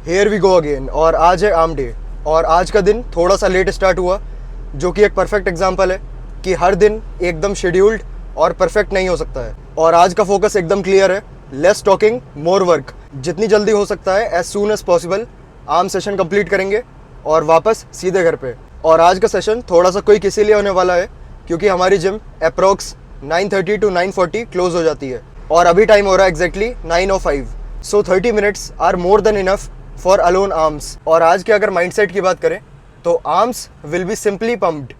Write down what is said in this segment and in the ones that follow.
Here we go again. और आज है आर्म डे और आज का दिन थोड़ा सा लेट स्टार्ट हुआ, जो कि एक परफेक्ट एग्जांपल है कि हर दिन एकदम शेड्यूल्ड और परफेक्ट नहीं हो सकता है। और आज का फोकस एकदम क्लियर है, लेस टॉकिंग मोर वर्क। जितनी जल्दी हो सकता है as soon as possible arm session complete करेंगे और वापस सीधे घर पे। और आज का सेशन थोड़ा सा क्विक इसीलिए होने वाला है क्योंकि हमारी जिम अप्रॉक्स 9:30 to 9:40 क्लोज हो जाती है और अभी टाइम हो रहा है exactly 9:05। So 30 minutes are more than enough for alone arms. और आज के अगर माइंडसेट की बात करें तो arms will be simply pumped.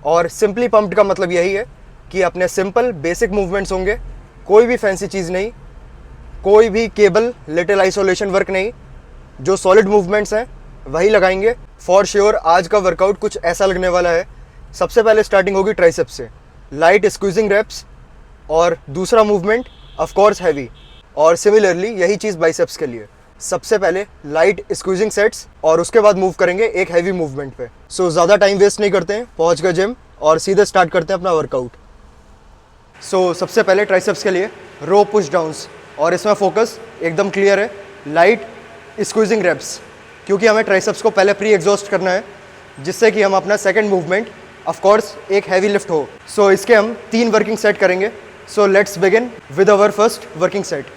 और सिंपली पम्प्ड का मतलब यही है कि अपने सिंपल बेसिक मूवमेंट्स होंगे, कोई भी फैंसी चीज़ नहीं, कोई भी केबल लिटिल आइसोलेशन वर्क नहीं, जो सॉलिड मूवमेंट्स हैं वही लगाएंगे। फॉर श्योर आज का वर्कआउट कुछ ऐसा लगने वाला है। सबसे पहले स्टार्टिंग होगी ट्राइसेप्स से, लाइट स्क्वीजिंग रेप्स, और दूसरा मूवमेंट ऑफ कोर्स हैवी। और सिमिलरली यही चीज़ बाइसेप्स के लिए, सबसे पहले लाइट स्क्वीजिंग सेट्स और उसके बाद मूव करेंगे एक हैवी मूवमेंट पे। सो ज़्यादा टाइम वेस्ट नहीं करते हैं, पहुँच गए जिम और सीधे स्टार्ट करते हैं अपना वर्कआउट। सो सबसे पहले ट्राइसेप्स के लिए रो पुश डाउन्स, और इसमें फोकस एकदम क्लियर है, लाइट स्क्वीजिंग रेप्स, क्योंकि हमें ट्राइसेप्स को पहले प्री एग्जॉस्ट करना है जिससे कि हम अपना सेकंड मूवमेंट ऑफ कोर्स एक हैवी लिफ्ट हो। सो इसके हम 3 वर्किंग सेट करेंगे। सो let's begin with our first working set.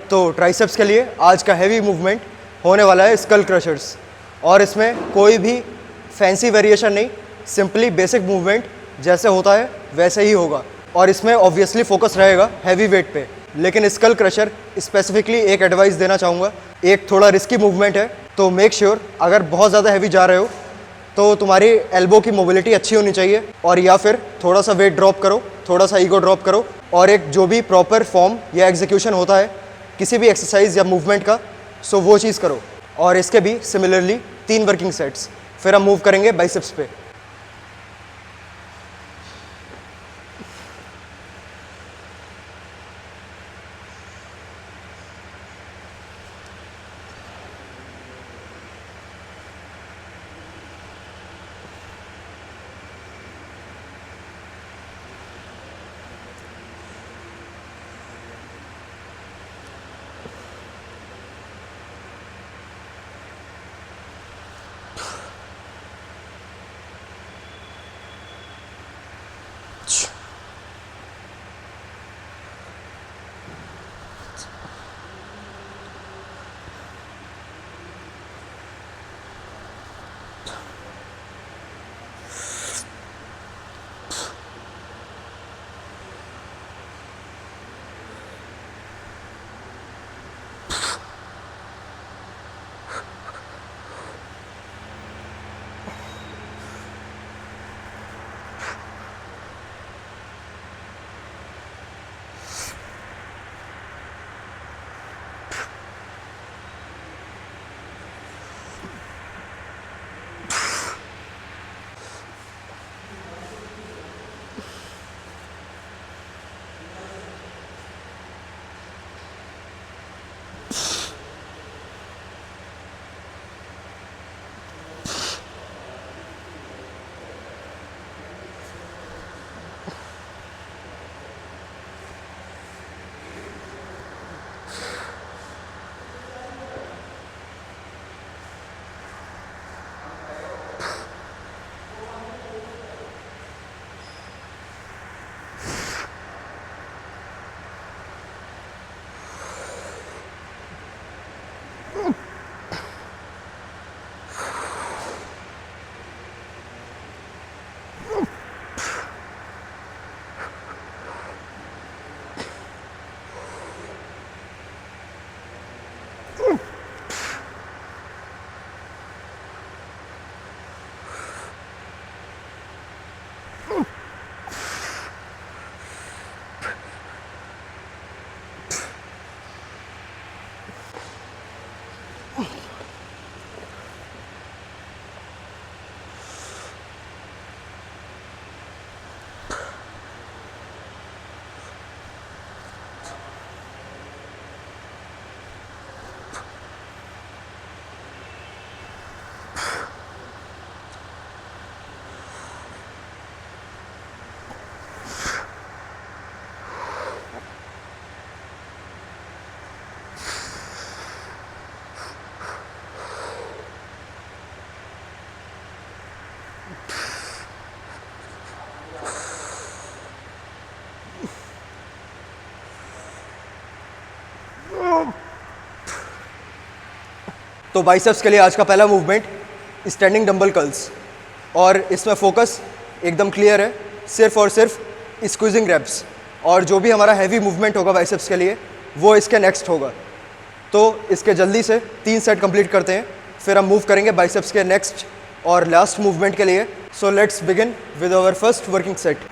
तो ट्राइसेप्स के लिए आज का हैवी मूवमेंट होने वाला है स्कल क्रशर्स, और इसमें कोई भी फैंसी वेरिएशन नहीं, सिंपली बेसिक मूवमेंट जैसे होता है वैसे ही होगा। और इसमें ऑब्वियसली फोकस रहेगा हैवी वेट पे, लेकिन स्कल क्रशर स्पेसिफिकली एक एडवाइस देना चाहूँगा, एक थोड़ा रिस्की मूवमेंट है, तो मेक श्योर अगर बहुत ज़्यादा हैवी जा रहे हो तो तुम्हारी एल्बो की मोबिलिटी अच्छी होनी चाहिए, और या फिर थोड़ा सा वेट ड्रॉप करो, थोड़ा सा ईगो ड्रॉप करो, और एक जो भी प्रॉपर फॉर्म या एग्जीक्यूशन होता है किसी भी एक्सरसाइज या मूवमेंट का, सो वो चीज़ करो। और इसके भी सिमिलरली 3 वर्किंग सेट्स। फिर हम मूव करेंगे बाइसेप्स पे। तो बाइसेप्स के लिए आज का पहला मूवमेंट स्टैंडिंग डंबल कर्ल्स, और इसमें फोकस एकदम क्लियर है, सिर्फ और सिर्फ स्क्वीजिंग रेप्स, और जो भी हमारा हैवी मूवमेंट होगा बाइसेप्स के लिए वो इसके नेक्स्ट होगा। तो इसके जल्दी से 3 सेट कंप्लीट करते हैं, फिर हम मूव करेंगे बाइसेप्स के नेक्स्ट और लास्ट मूवमेंट के लिए। So let's begin with our first working set.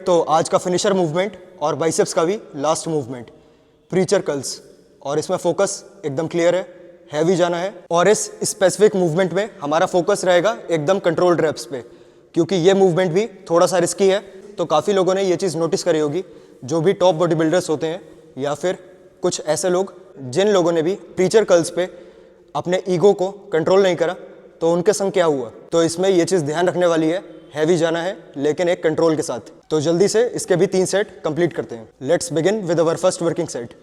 तो आज का फिनिशर मूवमेंट और बाइसेप्स का भी लास्ट मूवमेंट प्रीचर कर्ल्स, और इसमें फोकस एकदम क्लियर है, हैवी जाना है। और इस स्पेसिफिक मूवमेंट में हमारा फोकस रहेगा एकदम कंट्रोल्ड रेप्स पे, क्योंकि ये मूवमेंट भी थोड़ा सा रिस्की है। तो काफ़ी लोगों ने ये चीज़ नोटिस करी होगी, जो भी टॉप बॉडी बिल्डर्स होते हैं या फिर कुछ ऐसे लोग जिन लोगों ने भी प्रीचर कर्ल्स पे अपने ईगो को कंट्रोल नहीं करा, तो उनके संग क्या हुआ। तो इसमें ये चीज़ ध्यान रखने वाली है, हैवी जाना है लेकिन एक कंट्रोल के साथ। तो जल्दी से इसके भी 3 सेट कंप्लीट करते हैं। Let's begin with our first working set.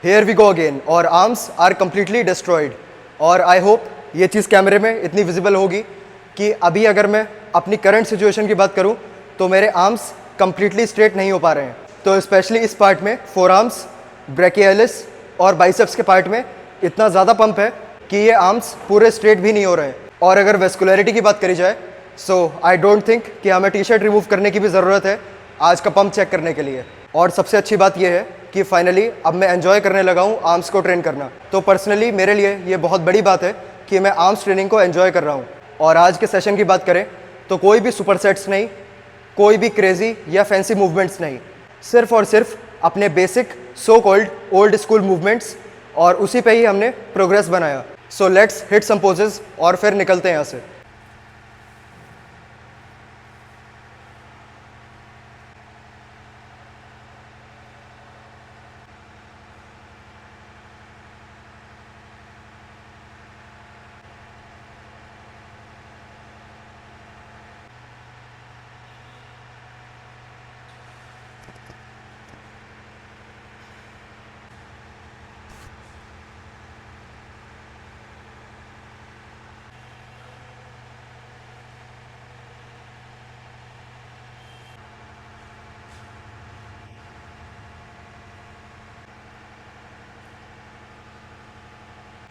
Here we go again, और आर्म्स आर completely destroyed। और आई होप ये चीज़ कैमरे में इतनी विजिबल होगी कि अभी अगर मैं अपनी करंट सिचुएशन की बात करूं तो मेरे आर्म्स completely स्ट्रेट नहीं हो पा रहे हैं। तो स्पेशली इस पार्ट में फोर आर्म्स, ब्रेकियालिस और बाइसेप्स के पार्ट में इतना ज़्यादा पंप है कि ये आर्म्स पूरे स्ट्रेट भी नहीं हो रहे हैं। और अगर वेस्कुलरिटी की बात करी जाए, सो आई डोंट थिंक कि हमें टी शर्ट रिमूव करने की भी ज़रूरत है आज का पंप चेक करने के लिए। और सबसे अच्छी बात यह है कि फाइनली अब मैं एंजॉय करने लगा हूँ आर्म्स को ट्रेन करना। तो पर्सनली मेरे लिए ये बहुत बड़ी बात है कि मैं आर्म्स ट्रेनिंग को एंजॉय कर रहा हूँ। और आज के सेशन की बात करें तो कोई भी सुपर सेट्स नहीं, कोई भी क्रेजी या फैंसी मूवमेंट्स नहीं, सिर्फ और सिर्फ अपने basic so called old school movements, और उसी पे ही हमने प्रोग्रेस बनाया। So let's hit some poses और फिर निकलते हैं यहाँ से।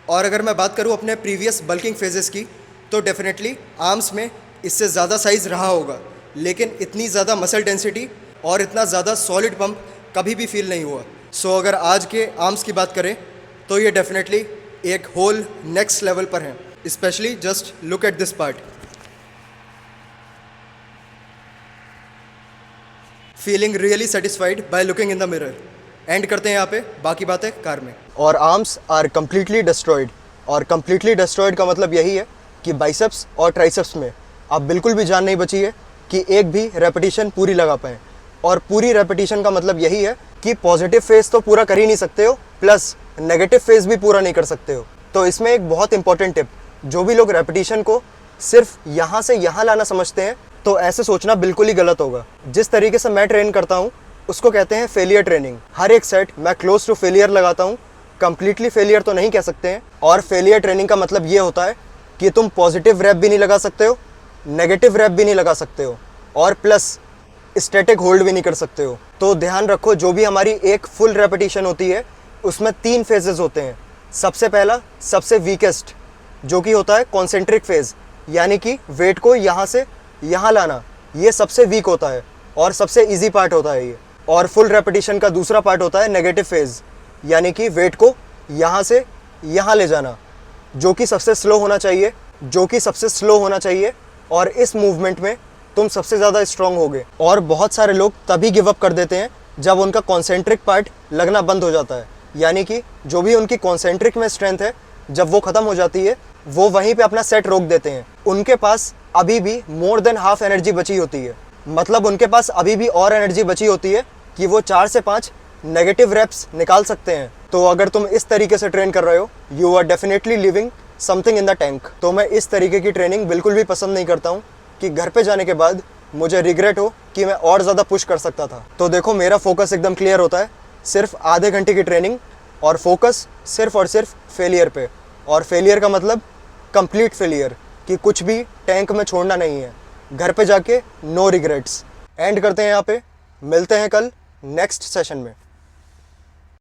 और अगर मैं बात करूं अपने प्रीवियस बल्किंग फेजेस की, तो डेफिनेटली आर्म्स में इससे ज़्यादा साइज़ रहा होगा, लेकिन इतनी ज़्यादा मसल डेंसिटी और इतना ज़्यादा सॉलिड पंप कभी भी फील नहीं हुआ। सो अगर आज के आर्म्स की बात करें तो ये डेफिनेटली एक होल नेक्स्ट लेवल पर हैं। Specially just look at this part. Feeling really satisfied by looking in the mirror. And करते हैं यहाँ पे, बाकी बातें कार में। और आर्म्स आर कम्प्लीटली डिस्ट्रॉयड। और कम्प्लीटली डिस्ट्रॉयड का मतलब यही है कि बाइसेप्स और ट्राइसेप्स में अब बिल्कुल भी जान नहीं बची है कि एक भी रेपिटेशन पूरी लगा पाएँ। और पूरी रेपिटेशन का मतलब यही है कि पॉजिटिव फेज तो पूरा कर ही नहीं सकते हो, प्लस नेगेटिव फेज भी पूरा नहीं कर सकते हो। तो इसमें एक बहुत इंपॉर्टेंट टिप, जो भी लोग रेपिटेशन को सिर्फ यहाँ से यहाँ लाना समझते हैं, तो ऐसे सोचना बिल्कुल ही गलत होगा। जिस तरीके से मैं ट्रेन करता हूँ उसको कहते हैं फेलियर ट्रेनिंग। हर एक सेट मैं क्लोज टू फेलियर लगाता हूँ, कंप्लीटली फेलियर तो नहीं कह सकते हैं। और फेलियर ट्रेनिंग का मतलब ये होता है कि तुम पॉजिटिव रैप भी नहीं लगा सकते हो, नेगेटिव रैप भी नहीं लगा सकते हो, और प्लस स्टैटिक होल्ड भी नहीं कर सकते हो। तो ध्यान रखो, जो भी हमारी एक फुल रेपिटेशन होती है उसमें 3 फेजेस होते हैं। सबसे पहला, सबसे वीकेस्ट, जो कि होता है कॉन्सेंट्रिक फेज, यानी कि वेट को यहाँ से यहाँ लाना, ये सबसे वीक होता है और सबसे इजी पार्ट होता है ये। और फुल रेपिटेशन का दूसरा पार्ट होता है नेगेटिव फेज, यानी कि वेट को यहाँ से यहाँ ले जाना, जो कि सबसे स्लो होना चाहिए। और इस मूवमेंट में तुम सबसे ज़्यादा स्ट्रॉन्ग होगे। और बहुत सारे लोग तभी गिव अप कर देते हैं जब उनका कॉन्सेंट्रिक पार्ट लगना बंद हो जाता है, यानी कि जो भी उनकी कॉन्सेंट्रिक में स्ट्रेंथ है, जब वो ख़त्म हो जाती है वो वहीं पे अपना सेट रोक देते हैं। उनके पास अभी भी मोर देन हाफ एनर्जी बची होती है, मतलब उनके पास अभी भी और एनर्जी बची होती है कि वो 4 से 5 नेगेटिव रेप्स निकाल सकते हैं। तो अगर तुम इस तरीके से ट्रेन कर रहे हो, you are definitely living something in the tank. तो मैं इस तरीके की ट्रेनिंग बिल्कुल भी पसंद नहीं करता हूँ कि घर पे जाने के बाद मुझे रिग्रेट हो कि मैं और ज़्यादा पुश कर सकता था। तो देखो, मेरा फोकस एकदम क्लियर होता है, सिर्फ आधे घंटे की ट्रेनिंग और फोकस सिर्फ और सिर्फ फेलियर पे। और फेलियर का मतलब कंप्लीट फेलियर, कि कुछ भी टैंक में छोड़ना नहीं है। घर पे जाके नो रिग्रेट्स। एंड करते हैं यहाँ पे, मिलते हैं कल नेक्स्ट सेशन में।